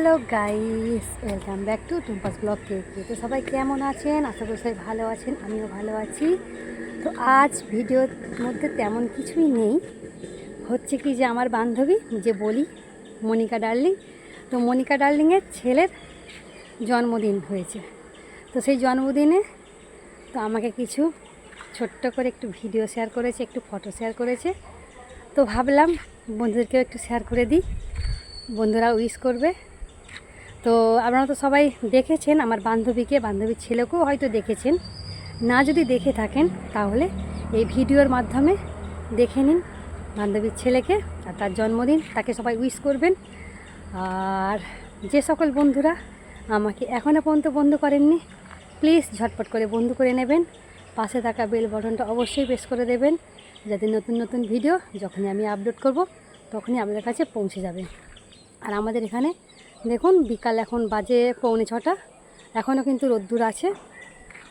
Hello guys, welcome back to Tumpa's blog কে। তো সবাই কেমন আছেন? আশা করি সবাই ভালো আছেন, আমিও ভালো আছি। তো আজ ভিডিওর মধ্যে তেমন কিছুই নেই, হচ্ছে কি যে আমার বান্ধবী যে বলি মনিকা ডার্লিং, তো মনিকা ডার্লিংয়ের ছেলের জন্মদিন হয়েছে। তো সেই জন্মদিনে তো আমাকে কিছু ছোট্ট করে একটু ভিডিও শেয়ার করেছে, একটু ফটো শেয়ার করেছে। তো ভাবলাম বন্ধুদেরকেও একটু শেয়ার করে দিই, বন্ধুরা উইশ করবে। তো আপনারা তো সবাই দেখেছেন আমার বান্ধবীকে, বান্ধবীর ছেলেকেও হয়তো দেখেছেন। না যদি দেখে থাকেন তাহলে এই ভিডিওর মাধ্যমে দেখে নিন বান্ধবীর ছেলেকে আর তার জন্মদিন, তাকে সবাই উইশ করবেন। আর যে সকল বন্ধুরা আমাকে এখনও পর্যন্ত বন্ধু করেননি, প্লিজ ঝটপট করে বন্ধু করে নেবেন। পাশে থাকা বেল বাটনটা অবশ্যই প্রেস করে দেবেন, যাতে নতুন নতুন ভিডিও যখনই আমি আপলোড করব তখনই আপনাদের কাছে পৌঁছে যাবে। আর আমাদের এখানে দেখুন বিকাল এখন বাজে 6:45, এখনও কিন্তু রোদ্দুর আছে।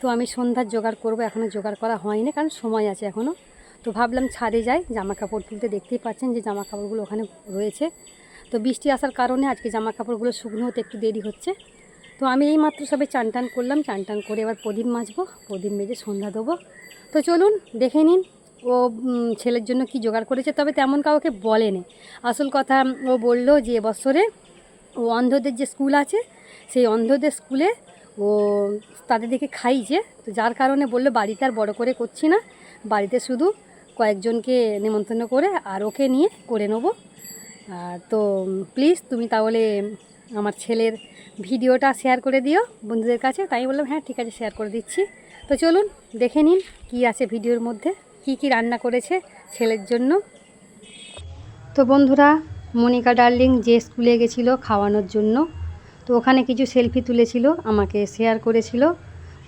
তো আমি সন্ধ্যার জোগাড় করব, এখনও জোগাড় করা হয়নি কারণ সময় আছে এখনও। তো ভাবলাম ছাদে যাই, জামা কাপড় তুলতে। দেখতেই পাচ্ছেন যে জামা কাপড়গুলো ওখানে রয়েছে। তো বৃষ্টি আসার কারণে আজকে জামা কাপড়গুলো শুকনো হতে একটু দেরি হচ্ছে। তো আমি এই মাত্র সবে চান টান করলাম, চান টান করে এবার প্রদীপ মাজবো, প্রদীপ মেজে সন্ধ্যা দেবো। তো চলুন দেখে নিন ও ছেলের জন্য কি জোগাড় করেছে। তবে তেমন কাউকে বলেনি, আসল কথা ও বললো যে এবছরে ও অন্ধদের যে স্কুল আছে সেই অন্ধদের স্কুলে ও তাদের দেখে খাইছে। তো যার কারণে বললো বাড়িতে আর বড় করে করছি না, বাড়িতে শুধু কয়েকজনকে নেমন্তন্ন করে আর ওকে নিয়ে করে নেবো। তো প্লিজ তুমি তাহলে আমার ছেলের ভিডিওটা শেয়ার করে দিও বন্ধুদের কাছে। তাই বললাম হ্যাঁ ঠিক আছে, শেয়ার করে দিচ্ছি। তো চলুন দেখে নিন কি আছে ভিডিওর মধ্যে, কি কি রান্না করেছে ছেলের জন্য। তো বন্ধুরা, মনিকা ডার্লিং যে স্কুলে গেছিলো খাওয়ানোর জন্য, তো ওখানে কিছু সেলফি তুলেছিল, আমাকে শেয়ার করেছিল।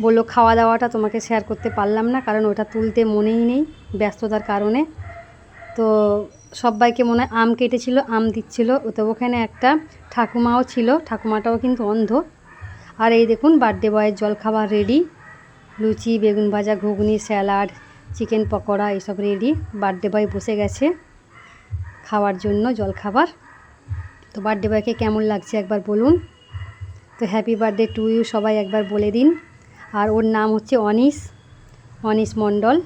বললো খাওয়া দাওয়াটা তোমাকে শেয়ার করতে পারলাম না কারণ ওটা তুলতে মনেই নেই ব্যস্ততার কারণে। তো সবাইকে মনে হয় আম কেটেছিল, আম দিচ্ছিল। তো ওখানে একটা ঠাকুমাও ছিল, ঠাকুমাটাও কিন্তু অন্ধ। আর এই দেখুন বার্থডে বয়ের জলখাবার রেডি, লুচি, বেগুন ভাজা, ঘুগনি, স্যালাড, চিকেন পকোড়া এসব রেডি। বার্থডে বয় বসে গেছে খাওয়ার জন্য জলখাবার। তো বার্থডে বয়কে কেমন লাগছে একবার বলুন। তো হ্যাপি বার্থডে টু ইউ সবাই একবার বলে দিন। আর ওর নাম হচ্ছে অনিশ মণ্ডল।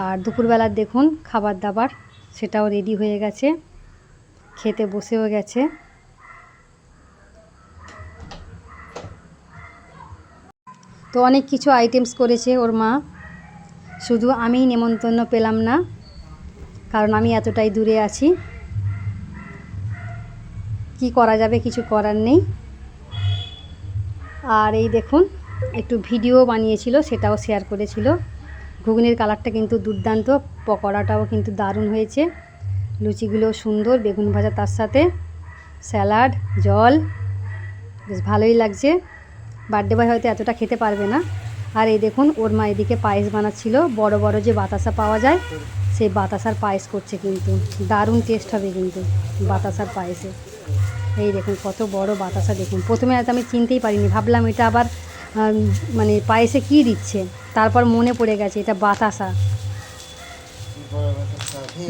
আর দুপুরবেলার দেখুন খাবার দাবার সেটাও রেডি হয়ে গেছে, খেতে বসেও গেছে। তো অনেক কিছু আইটেমস করেছে ওর মা, শুধু আমিই নেমন্তন্ন পেলাম না কারণ আমি এতটাই দূরে আছি। কি করা যাবে, কিছু করার নেই। আর এই দেখুন একটু ভিডিও বানিয়েছিল, সেটাও শেয়ার করেছিল। ঘুগনির কালারটা কিন্তু দুর্দান্ত, পকোড়াটাও কিন্তু দারুণ হয়েছে, লুচিগুলো সুন্দর, বেগুন ভাজা তার সাথে স্যালাড, জল, বেশ ভালোই লাগছে। বার্থডে বয় হয়তো এতটা খেতে পারবে না। আর এই দেখুন ওর মা এদিকে পায়েস বানাচ্ছিল, বড় বড় যে বাতাসা পাওয়া যায় সেই বাতাসার পায়েস করছে, কিন্তু দারুণ টেস্ট হবে কিন্তু বাতাসার পায়েসে। এই দেখুন কত বড় বাতাসা, দেখুন প্রথমে হয়তো আমি চিনতেই পারিনি, ভাবলাম এটা আবার মানে পায়েসে কী দিচ্ছে, তারপর মনে পড়ে গেছে এটা বাতাসা।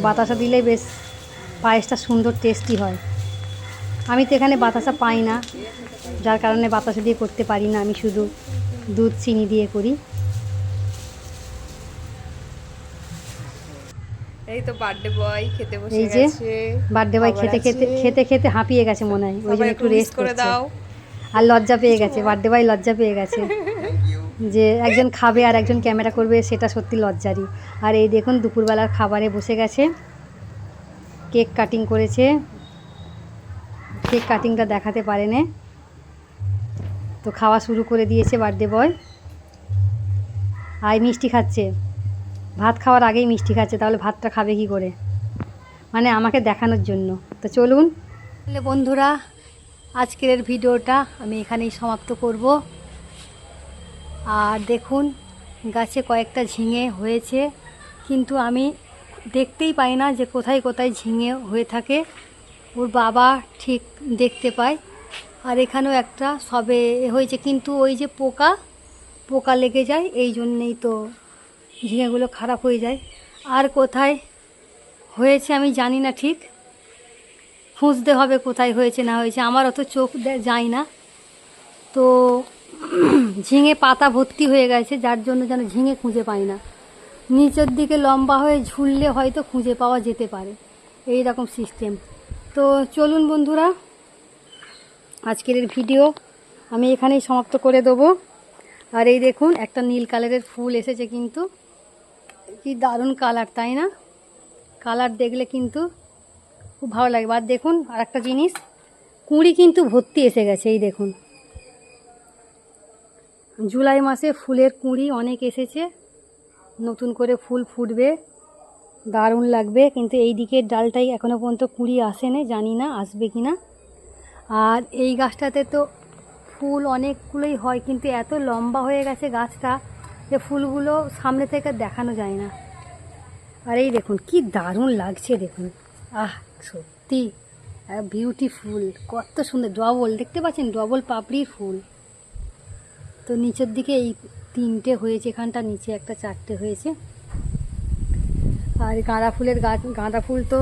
বাতাসা দিলে বেশ পায়েসটা সুন্দর টেস্টি হয়। আমি তো এখানে বাতাসা পাই না, যার কারণে বাতাসা দিয়ে করতে পারি না, আমি শুধু দুধ চিনি দিয়ে করি। এই তো বার্থডে বয় খেতে বসে এই যে গেছে। বার্থডে বয় খেতে খেতে খেতে খেতে হাঁপিয়ে গেছে মনে হয়, ওই জন্য একটু রেস্ট করে করছে। দাও। আর লজ্জা পেয়ে গেছে, বার্থডে বয় লজ্জা পেয়ে গেছে যে একজন খাবে আর একজন ক্যামেরা করবে, সেটা সত্যি লজ্জারই। আর এই দেখুন দুপুরবেলার খাবারে বসে গেছে, কেক কাটিং করেছে, কেক কাটিংটা দেখাতে পারেনি। তো খাওয়া শুরু করে দিয়েছে বার্থডে বয়। আর মিষ্টি খাচ্ছে, ভাত খাওয়ার আগেই মিষ্টি খাচ্ছে, তাহলে ভাতটা খাবে কি করে, মানে আমাকে দেখানোর জন্য। তো চলুন তাহলে বন্ধুরা, আজকের ভিডিওটা আমি এখানেই সমাপ্ত করব। আর দেখুন গাছে কয়েকটা ঝিঙে হয়েছে, কিন্তু আমি দেখতেই পাই না যে কোথায় কোথায় ঝিঙে হয়ে থাকে, ওর বাবা ঠিক দেখতে পায়। আর এখানেও একটা সবে হয়েছে, কিন্তু ওই যে পোকা পোকা লেগে যায়, এই জন্যেই তো ঝিঙেগুলো খারাপ হয়ে যায়। আর কোথায় হয়েছে আমি জানি না ঠিক, খুঁজতে হবে কোথায় হয়েছে না হয়েছে, আমার অত চোখ যায় না। তো ঝিঙে পাতা ভর্তি হয়ে গেছে, যার জন্য যেন ঝিঙে খুঁজে পাই না। নিচের দিকে লম্বা হয়ে ঝুললে হয়তো খুঁজে পাওয়া যেতে পারে, এই রকম সিস্টেম। তো চলুন বন্ধুরা, আজকের ভিডিও আমি এখানেই সমাপ্ত করে দেবো। আর এই দেখুন একটা নীল কালারের ফুল এসেছে, কিন্তু কি দারুণ কালার, তাই না? কালার দেখলে কিন্তু খুব ভালো লাগবে। আর দেখুন আর একটা জিনিস, কুঁড়ি কিন্তু ভর্তি এসে গেছে, এই দেখুন। জুলাই মাসে ফুলের কুঁড়ি অনেক এসেছে, নতুন করে ফুল ফুটবে, দারুণ লাগবে। কিন্তু এই দিকের ডালটাই এখনও পর্যন্ত কুঁড়ি আসেনি, জানি না আসবে কি না। আর এই গাছটাতে তো ফুল অনেকগুলোই হয়, কিন্তু এত লম্বা হয়ে গেছে গাছটা যে ফুলগুলো সামনে থেকে দেখানো যায় না। আর এই দেখুন কি দারুণ লাগছে, দেখুন, আহ সত্যি বিউটিফুল, কত সুন্দর। ডবল দেখতে পাচ্ছেন, ডবল পাপড়ির ফুল। তো নিচের দিকে এই 3টে হয়েছে, এখানটা নিচে একটা 4টে হয়েছে। আর গাঁদা ফুলের গাছ, গাঁদা ফুল তো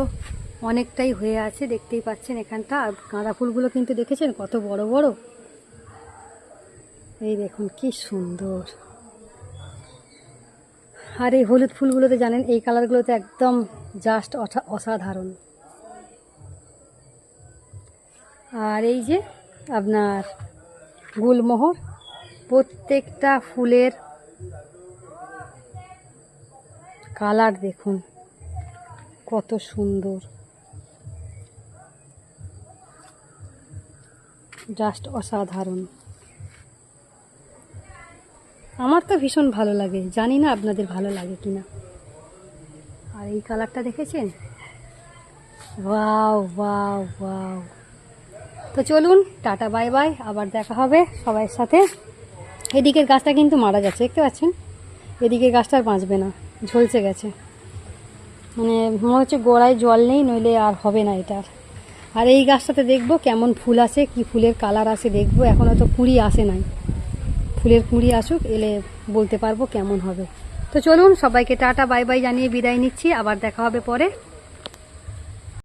অনেকটাই হয়ে আছে, দেখতেই পাচ্ছেন এখানটা। আর গাঁদা ফুলগুলো কিন্তু দেখেছেন কত বড় বড়, এই দেখুন কি সুন্দর। আর এই হলুদ ফুলগুলোতে জানেন, এই কালারগুলোতে একদম জাস্ট অসাধারণ। আর এই যে আপনার গুলমোহর, প্রত্যেকটা ফুলের কালার দেখুন কত সুন্দর, জাস্ট অসাধারণ। আমার তো ভীষণ ভালো লাগে, জানি না আপনাদের ভালো লাগে কিনা। আর এই কালারটা দেখেছেন, ওয়াও ওয়াও ওয়াও। তো চলুন, টাটা বাই বাই, আবার দেখা হবে সবার সাথে। এদিকের গাছটা কিন্তু মারা যাচ্ছে, দেখতে পাচ্ছেন, এদিকের গাছটা আর বাঁচবে না, ঝলসে গেছে, মানে মনে হচ্ছে গোড়ায় জল নেই, নইলে আর হবে না এটার। আর এই গাছটাতে দেখবো কেমন ফুল আসে, কি ফুলের কালার আসে দেখবো। এখনও তো কুঁড়ি আসে নাই, ফুলের কুঁড়ি আসুক, এলে বলতে পারবো কেমন হবে। তো চলুন, সবাইকে টাটা বাই বাই জানিয়ে বিদায় নিচ্ছি, আবার দেখা হবে পরে।